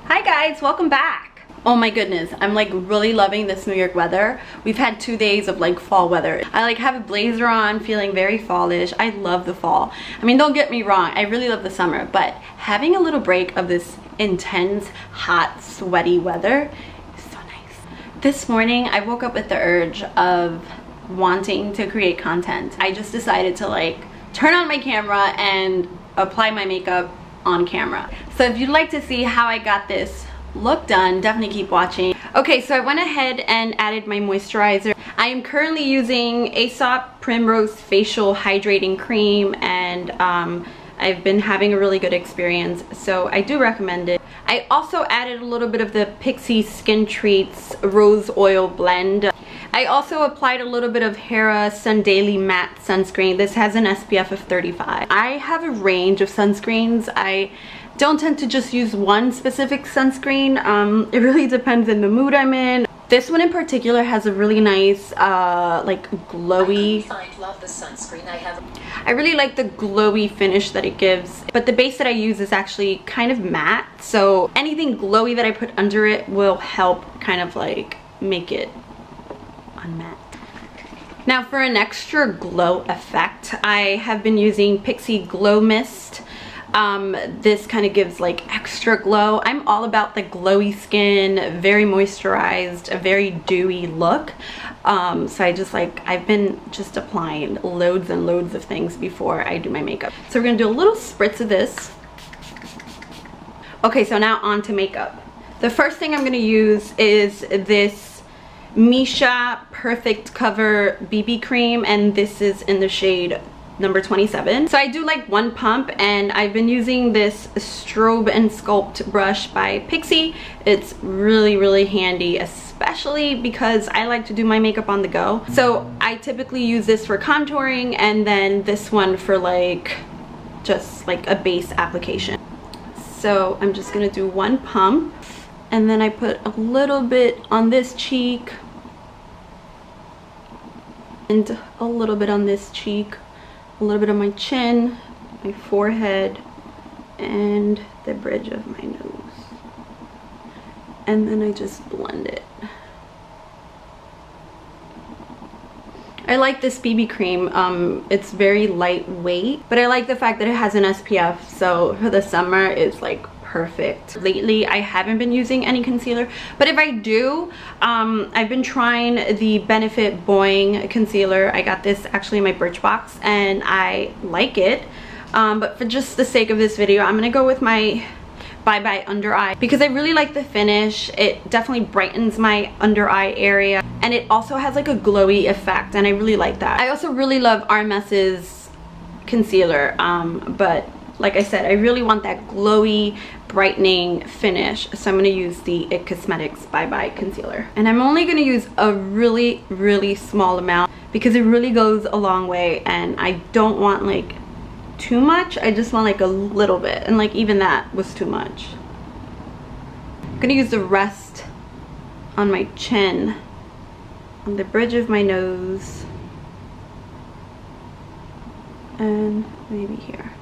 Hi guys, welcome back. Oh my goodness, I'm like really loving this New York weather. We've had 2 days of like fall weather. I like have a blazer on, feeling very fallish. I love the fall. I mean, don't get me wrong, I really love the summer, but having a little break of this intense, hot, sweaty weather is so nice. This morning, I woke up with the urge of wanting to create content. I just decided to like turn on my camera and apply my makeup on camera. So if you'd like to see how I got this look done, definitely keep watching. Okay, so I went ahead and added my moisturizer. I am currently using Aesop Primrose Facial Hydrating Cream, and I've been having a really good experience, so I do recommend it. I also added a little bit of the Pixi Skin Treats Rose Oil Blend. I also applied a little bit of Hera Sun Daily Matte Sunscreen. This has an SPF of 35. I have a range of sunscreens. I don't tend to just use one specific sunscreen. It really depends on the mood I'm in. This one in particular has a really nice like glowy. Love the sunscreen. I really like the glowy finish that it gives, but the base that I use is actually kind of matte, so anything glowy that I put under it will help kind of like make it unmatte. Now for an extra glow effect, I have been using Pixi Glow Mist. This kind of gives like extra glow. I'm all about the glowy skin, very moisturized, a very dewy look. So I've been just applying loads and loads of things before I do my makeup. So we're gonna do a little spritz of this. Okay, so now on to makeup. The first thing I'm gonna use is this Misha Perfect Cover BB cream, and this is in the shade number 27. So I do like one pump, and I've been using this Strobe and Sculpt brush by Pixi. It's really handy, especially because I like to do my makeup on the go. So I typically use this for contouring, and then this one for like just like a base application. So I'm just gonna do one pump, and then I put a little bit on this cheek and a little bit on this cheek, a little bit on my chin, my forehead, and the bridge of my nose. And then I just blend it. I like this BB cream. It's very lightweight, but I like the fact that it has an SPF, so for the summer it's like perfect. Lately I haven't been using any concealer, but if I do, I've been trying the Benefit Boing concealer. I got this actually in my Birchbox and I like it, but for just the sake of this video, I'm gonna go with my Bye Bye Under Eye because I really like the finish. It definitely brightens my under eye area, and it also has like a glowy effect, and I really like that. I also really love RMS's concealer, but like I said, I really want that glowy, brightening finish, so I'm going to use the IT Cosmetics Bye Bye concealer. And I'm only going to use a really small amount because it really goes a long way, and I don't want like too much. I just want like a little bit, and like even that was too much. I'm going to use the rest on my chin, on the bridge of my nose, and maybe here.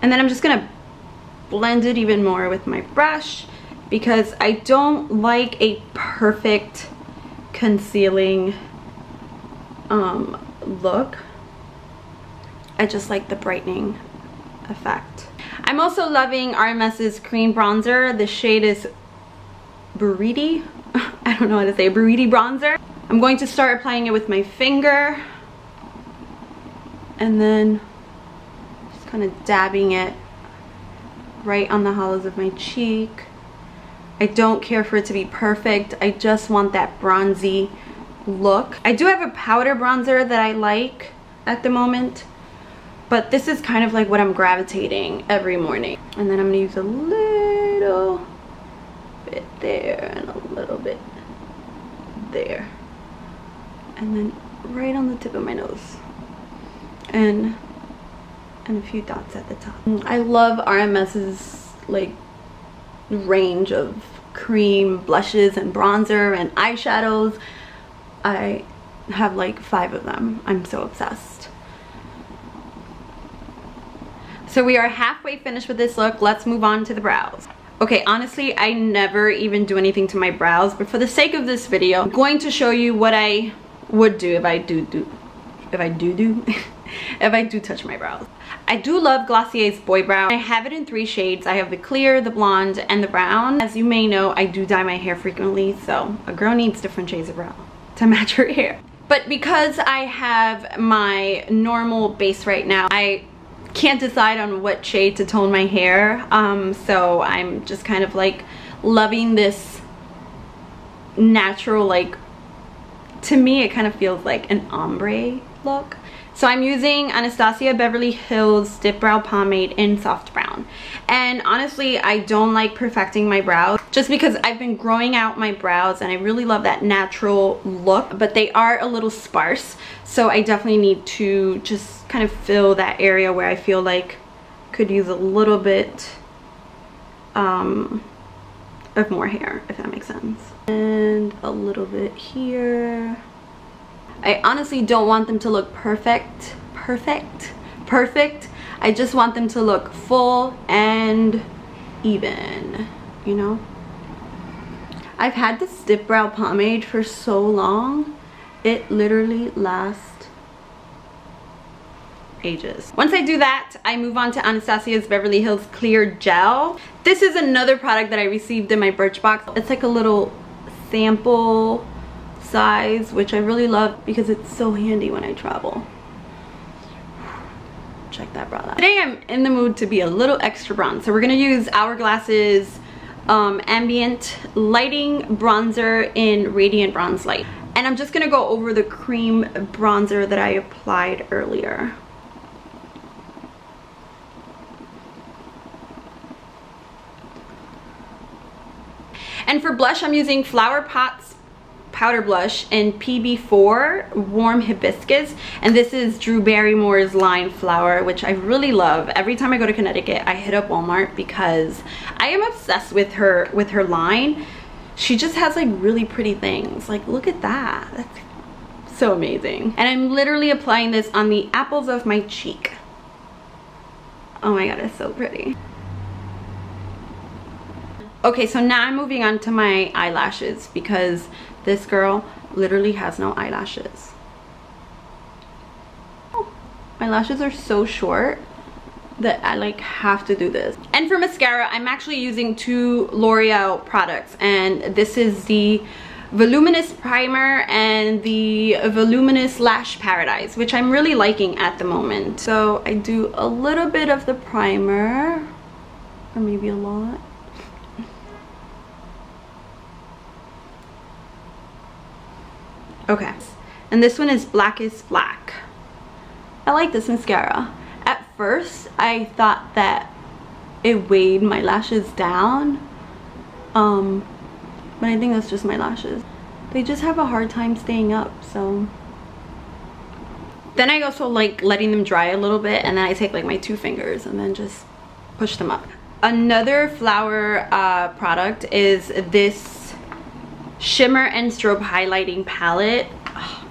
And then I'm just gonna blend it even more with my brush because I don't like a perfect concealing look. I just like the brightening effect. I'm also loving RMS's cream bronzer. The shade is Buriti. I don't know how to say, Buriti bronzer. I'm going to start applying it with my finger, and then kind of dabbing it right on the hollows of my cheek. I don't care for it to be perfect. I just want that bronzy look. I do have a powder bronzer that I like at the moment, but this is kind of like what I'm gravitating every morning. And then I'm gonna use a little bit there and a little bit there, and then right on the tip of my nose, and a few dots at the top. I love RMS's like range of cream blushes and bronzer and eyeshadows. I have like 5 of them. I'm so obsessed. So we are halfway finished with this look. Let's move on to the brows. Okay, honestly, I never even do anything to my brows, but for the sake of this video, I'm going to show you what I would do if I do if I do touch my brows. I do love Glossier's Boy Brow. I have it in 3 shades. I have the clear, the blonde, and the brown. As you may know, I do dye my hair frequently, so a girl needs different shades of brown to match her hair. But because I have my normal base right now, I can't decide on what shade to tone my hair. So I'm just kind of like loving this natural, like, to me it kind of feels like an ombre look. So I'm using Anastasia Beverly Hills Dip Brow Pomade in Soft Brown. And honestly, I don't like perfecting my brows just because I've been growing out my brows and I really love that natural look, but they are a little sparse. So I definitely need to just kind of fill that area where I feel like could use a little bit of more hair, if that makes sense. And a little bit here. I honestly don't want them to look perfect. I just want them to look full and even, you know? I've had this Dip Brow Pomade for so long. It literally lasts ages. Once I do that, I move on to Anastasia's Beverly Hills Clear Gel. This is another product that I received in my Birchbox. It's like a little sample size, which I really love because it's so handy when I travel. Check that brow out. Today I'm in the mood to be a little extra bronze, so we're gonna use Hourglass's Ambient Lighting Bronzer in Radiant Bronze Light. And I'm just gonna go over the cream bronzer that I applied earlier. And for blush, I'm using Flower Pot's powder blush in PB4 Warm Hibiscus, and this is Drew Barrymore's line Flower, which I really love. Every time I go to Connecticut, I hit up Walmart because I am obsessed with her line. She just has like really pretty things. Like, look at that. That's so amazing. And I'm literally applying this on the apples of my cheek. Oh my god, it's so pretty. Okay, so now I'm moving on to my eyelashes because this girl literally has no eyelashes. My lashes are so short that I like have to do this. And for mascara, I'm actually using 2 L'Oreal products, and this is the Voluminous Primer and the Voluminous Lash Paradise, which I'm really liking at the moment. So I do a little bit of the primer, or maybe a lot. Okay, and this one is Black is Black. I like this mascara. At first, I thought that it weighed my lashes down, but I think that's just my lashes. They just have a hard time staying up, so. Then I also like letting them dry a little bit, and then I take like my 2 fingers and then just push them up. Another Flower product is this Shimmer and Strobe Highlighting Palette. Oh,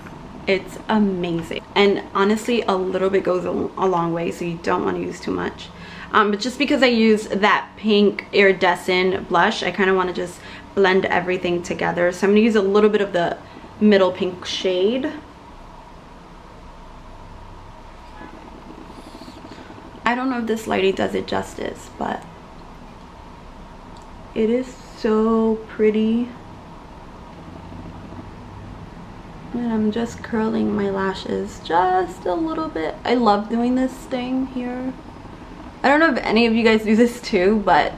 it's amazing. And honestly, a little bit goes a long way, so you don't want to use too much. But just because I use that pink iridescent blush, I kind of want to just blend everything together. So I'm going to use a little bit of the middle pink shade. I don't know if this lighting does it justice, but it is so pretty. And I'm just curling my lashes just a little bit. I love doing this thing here. I don't know if any of you guys do this too, but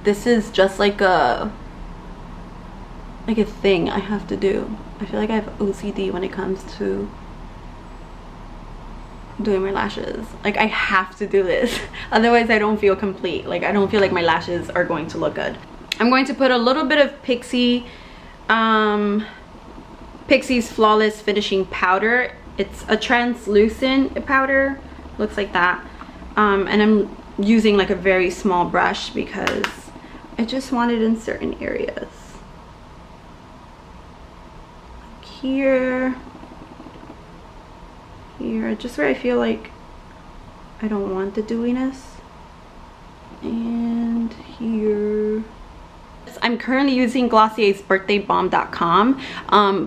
this is just like a thing I have to do. I feel like I have OCD when it comes to doing my lashes. Like, I have to do this. Otherwise I don't feel complete. Like, I don't feel like my lashes are going to look good. I'm going to put a little bit of Pixie's Flawless Finishing Powder. It's a translucent powder, looks like that. And I'm using like a very small brush because I just want it in certain areas. Like here, just where I feel like I don't want the dewiness. And here. I'm currently using Glossier's birthdaybalm.com,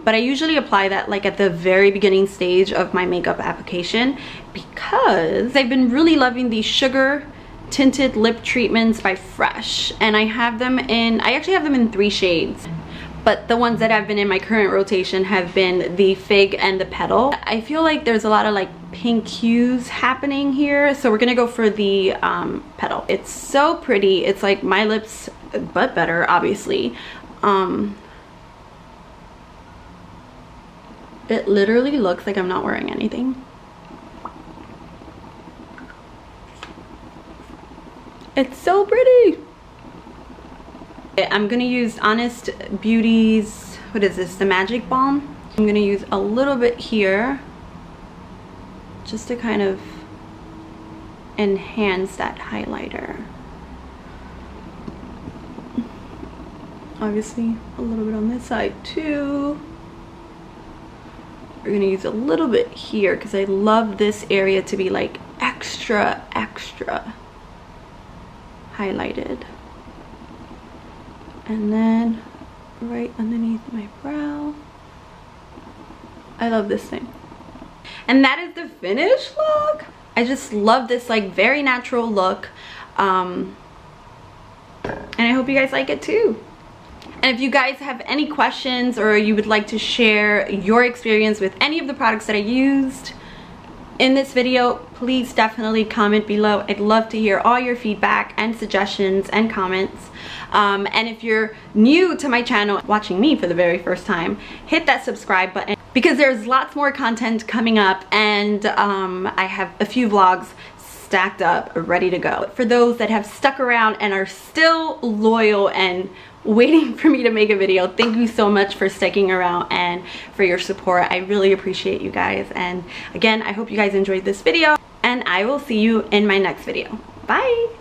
but I usually apply that like at the very beginning stage of my makeup application because I've been really loving these sugar tinted lip treatments by Fresh, and I actually have them in 3 shades, but the ones that have been in my current rotation have been the Fig and the Petal. I feel like there's a lot of like pink hues happening here, so we're gonna go for the Petal. It's so pretty. It's like my lips but better, obviously. It literally looks like I'm not wearing anything. It's so pretty. I'm gonna use Honest Beauty's, what is this, the Magic Balm. I'm gonna use a little bit here just to kind of enhance that highlighter. Obviously a little bit on this side too. We're gonna use a little bit here because I love this area to be like extra highlighted. And then right underneath my brow. I love this thing. And that is the finished look. I just love this like very natural look. And I hope you guys like it too. And if you guys have any questions or you would like to share your experience with any of the products that I used in this video, please definitely comment below. I'd love to hear all your feedback and suggestions and comments. And if you're new to my channel, watching me for the very first time, hit that subscribe button because there's lots more content coming up, and I have a few vlogs stacked up ready to go. For those that have stuck around and are still loyal and waiting for me to make a video, thank you so much for sticking around and for your support. I really appreciate you guys, and again, I hope you guys enjoyed this video, and I will see you in my next video. Bye.